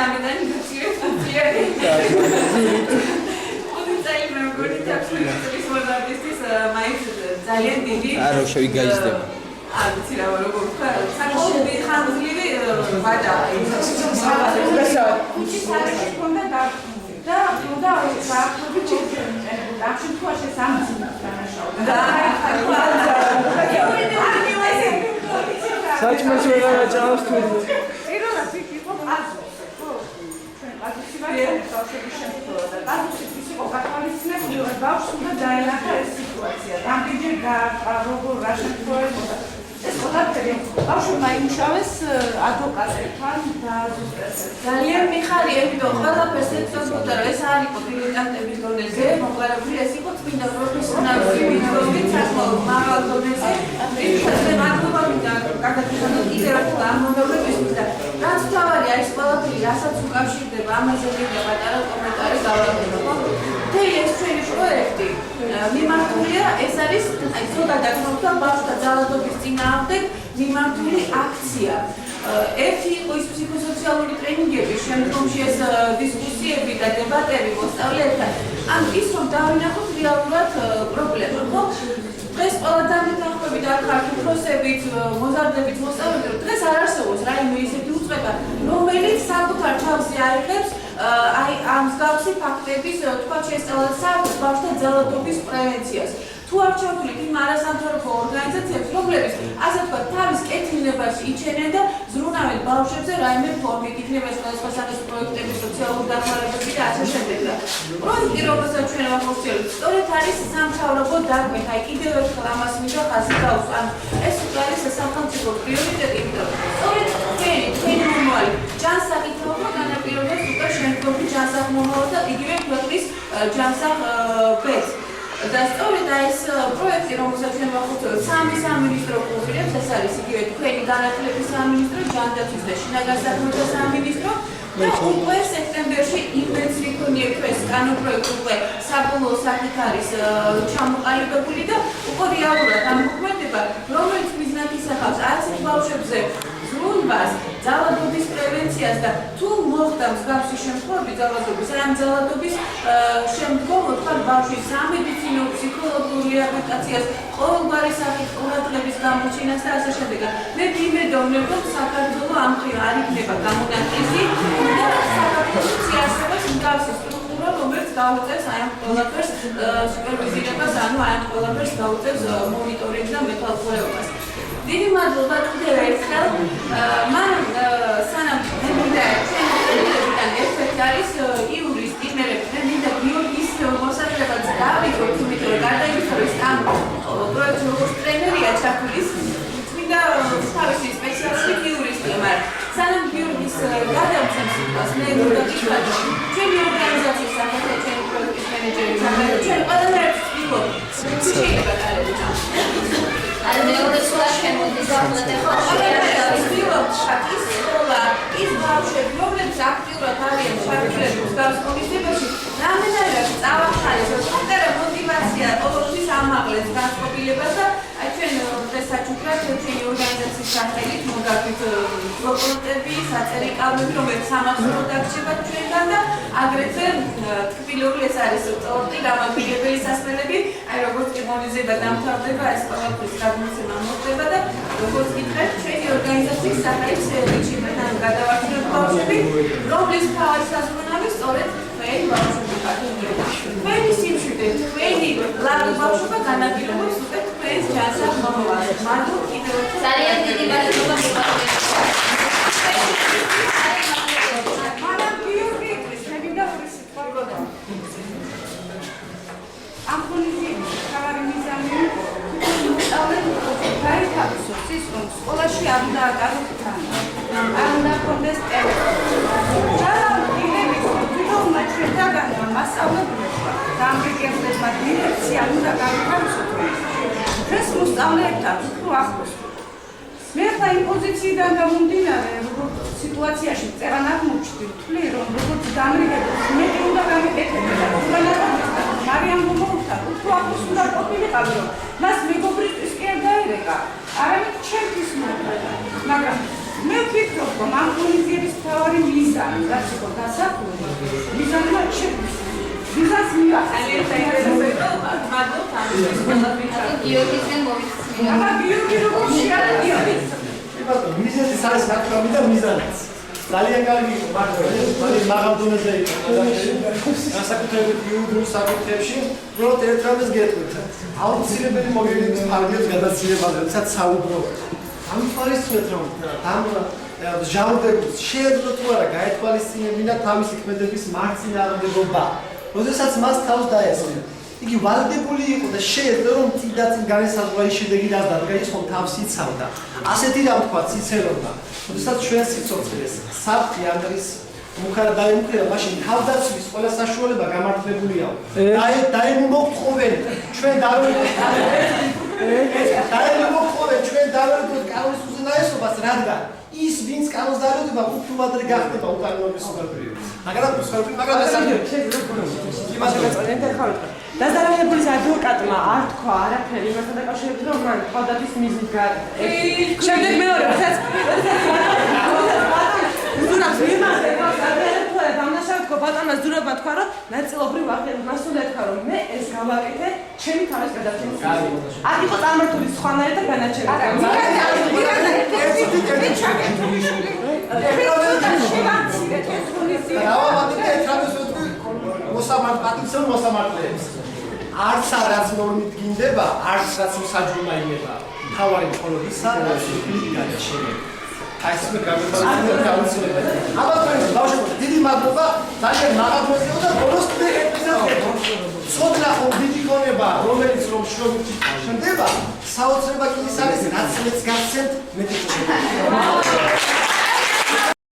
სამიდან გაცილეთ ოდითაი მე მგონი თაფლის მოდარდისტის მაინც ძალიან დიდი არა შევიგაიზდება არ ვიცი რა როგორ ვთქვა საკუთარი ხანძლივი ვადა ის საერთოდ კონდა და საერთოდ აქ შემთხვევაში სამი და საჭმელს ვერ აღჭავს თუ პირველად იყო იყო გათვალისწინებული ბავშვს უნდა დაელახა ეს სიტუაცია. რამდენჯერ როგორ რა შემთხვევებოდა ეს ყველაფერი ბავშვმა იმუშავეს ადვოკატებთან და ძალიან მიხარია, იმიტომ ყველაფერს ეცნობოდა, რომ ეს არ იყო დილეტანტების დონეზე, მოყარებული ეს იყო წმინდა პროფესიონალური ვიდეოები, საკმაოდ მაღალ დონეზე. ეს მადლობა მინდა გადაგიხადოთ კიდევ ერთხელ ამ მომენტებისთვის და რაც თავარი არის ყველაფერი, რასაც უკავშირდება ამაზე მინდა პატარა კომენტარი გავაკეთო. მთელი ეს ჩვენი პროექტი მიმართულია, ეს არის ცოტა დაგმოვდა ბავშვთა ძალადობის წინააღმდეგ მიმართული აქცია. ერთი იყო ის ფსიქოსოციალური ტრენინგები, შემდგომში ეს დისკუსიები და დებატები მოსწავლეებთან. ან ის რომ დავინახოთ რეალურად პრობლემა, ხო? დღეს ყველა დამეთანხმები და ქართული პროცესებით, მოზარდებით მოსწავლეები, რომ დღეს არ არსებობს რაიმე ისეთი უწყება, რომელიც საკუთარ თავზე აიღებს აი ამ მსგავსი ფაქტების თქვა შესწავლას ბავშვთა ძალადობის პრევენციას. თუ არ ჩავთვლით იმ არასამთავრობო ორგანიზაციებს, რომლებიც ასე ვთქვათ, თავის კეთილნებას იჩენენ და ზრუნავენ ბავშვებზე რაიმე ფორმით, იქნება სხვადასხვა სახის პროექტები, სოციალური დახმარებები და ასე შემდეგ. პროექტი, რომელსაც ჩვენ ვახორციელებთ, სწორედ არის სამთავრობო დაკვეთა. აი კიდევ ერთხელ ამას მინდა ხაზი გავუსვა. ეს არის სახელმწიფო პრიორიტეტი, იმიტომ რომ სწორედ თქვენი მომავალი ჯანსაღითაობა განაპირობებს უკვე შემდგომი ჯანსაღმომავალს და იგივე ქვეყნის ჯანსაღ-ბედს. და სწორედ ეს პროექტი, რომელსაც ჩვენ ვახორციელებთ, სამი სამინისტრო კურსებს, ეს არის იგივე თქვენი განათლების სამინისტრო, ჯანდაცვის და შინაგან საქმეთა სამინისტრო და უკვე სექტემბერში ინტენსივი იქნება ეს კანონპროექტი უკვე საბოლოო სახით არის ჩამოყალიბებული და უკვე რეალურად ამ მოქმედება, რომელიც მიზნად ისახავს არც ერთ ბავშვებზე ზრუნვას, ძალადობის პრევენციას და თუ მოხდა მსგავსი შემთხვევები ძალადობის, ამ ძალადობის შემდგომ თქვა ბავშვის სამედიცინო, ფსიქოლოგიურ რეაბილიტაციას, ყოველგვარი სახის ყურადღების გამოჩენას და ასე შემდეგ. მე ვიმედოვნებ, რომ საქართველო ამ მხრივ არ იქნება გამონაკლისი და საქართველოს იარსებობს მსგავსი სტრუქტურა, რომელიც გაუწევს აი ამ ყველაფერს სუპერვიზირებას, ანუ აი ამ ყველაფერს გაუწევს მონიტორინგს და მეთვალყურეობას. დიდი მადლობა კიდევ ერთხელ. მანამ სანამ მე მინდა ჩვენთან ერთ-ერთი არის იურისტი, მე მინდა გიორგის მოსახლეობას დავიგოთ, იმიტომ რომ გარდა იმისა, რომ ამ პროექტში როგორც ტრენერია ჩართulis, მინდა თავისი სპეციალისტი იურისტია, მაგრამ სანამ გიორგის გადავცემს სიტყვას, მე მინდა გითხრათ, ჩვენი ორგანიზაციის სახელმწიფო ჩვენი პროექტის მენეჯერი, ჩვენ ყველანაირად ვიყოთ. შეიძლება გარეთ. Are they all the solution with this outlet? ის ბავშვები, რომლებიც აქტიურად არიან ჩართულები მსგავს კომისიებში, რამდენადაც წავახარეს, პატარა მოტივაცია ყოველთვის ამაღლებს განწყობილებას და ჩვენ დღეს საჩუქრად ჩვენი ორგანიზაციის სახელით მოგაგვით პროპოზიტები, საწერიკალები, რომელიც სამახსოვროდ დაგრჩება ჩვენგან და აგრეთვე თბილისური ეს არის წორტი, გამაგრებელი სასმელები, აი როგორც კი მონიზება დამთავრდება, ეს ყველაფრის გადმოცემა მოხდება და როგორც გითხრათ, ჩვენი ორგანიზაციის სახელით შეეჩიმეთან გადავარჩენოთ ბავშვები, რომლის მთავარი საზრუნავი სწორედ თქვენი ბავშვები ხართ. თქვენი სიმშვიდე, თქვენი ლაბი ბავშვობა განაპირობებს უკვე თქვენს ჯანსაღ მომავალს. მადლობა კიდევ ერთხელ. ძალიან დიდი მადლობა მიყვარს. მადამ გიორგი, მე მინდა ორი სიტყვა ვთქვა. ამ კონფლიქტის თავარი მიზანი იყო გაითავისოს ის, რომ სკოლაში არ უნდა ატაროთ თანხა, არ უნდა კონდეს ტელეფონი. და იდეის თვითონმა ჩვენთაგანმა მასწავლებლებმა და ამერიკელებმა დირექცია უნდა გაითავისოთ. დღეს მოსწავლეებთან უფრო ახლოს. მე ხა იმ პოზიციიდან გამომდინარე, როგორც სიტუაციაში წერანად მოჩდი, ვთვლი, რომ როგორც დამრიგებელს მეტი უნდა გამეკეთებინა, მარიამ გომოვთან უფრო ახლოს უნდა ყოფილიყავი, რომ მას მეგობრისთვის კი არ დაერეკა, არამედ ჩემთვის მოხდა. მაგრამ მე ვფიქრობ, რომ ამ ღონისძიების მთავარი მიზანი, რაც იყო დასაქმებული, მიზანი შექმნა. მიზანს მიაღწია. გიორგისგან მოვიცნე. აბა გიორგი როგორ შეადგია? მიზეზი არის ნაკრები და მიზანიც. ძალიან კარგი იყო, მაგრამ მაღალ დონეზე იყო. განსაკუთრებით იუდულ საკითხებში, უბრალოდ ერთ რამეს გეტყვით. აუცილებელი მოგვიგებს ფარგლებს გადაცილებას, როდესაც საუბრობთ. ამ თვალისწინეთ რომ ამ ჟანრებს შეეძლო თუ არა გაეთვალისწინებინა თავისი ქმედების მარცხინააღმდეგობა. როდესაც მას თავს დაესწრო. იგი ვალდებული იყო და შეეძლო რომ წინ განესაზღვრა შედეგი რაც დადგა ის ხომ თავს იცავდა. ასეთი რამ თქვა ციცერონმა. როდესაც ჩვენ სიცოცხლეს საფრთხე ანგლის მუხარა დაემუქრება, მაშინ თავდაცვის ყველა საშუალება გამართლებულია. დაემუქროვენ ჩვენ დაემუქროვენ ჩვენ დავერდოთ კანონის უზენაესობას, რადგან ის ვინც კანონს დაერდება უფრო ადრე გახდება უკანონობის სუბარბრი. მაგრამ ეს დაზარალებულის ადვოკატმა არ თქვა არაფერი იმასთან დაკავშირებით, რომ მან თავდაცვის მიზნით შემდეგ მეორე, როდესაც ზურაბს მიმართა დამნაშავედ ბატონმა ზურაბმა თქვა, რომ ნაწილობრივ აღარ მასულა თქვა, რომ მე ეს გავაკეთე ჩემი თავის გადაცემის. არ იყო წარმართული სხვანაირად და განაჩენი. მოსამართლეებს. არც რაც ნორმით გინდება, არც რაც მსაჯულმა იმება. თავარი მხოლოდ ისა, რაც განაჩენი. აი ეს გამეთვალისწინებთ აუცილებლად. აბა ბავშვებო, დიდი მადლობა, ძალიან მაღალ პოზიციაზე და ბოლოს ცოდნა ხო დიდი გონება, რომელიც რომ შრომით შენდება, საოცრება კი ის არის, რაც მეც გასცემთ მეტი.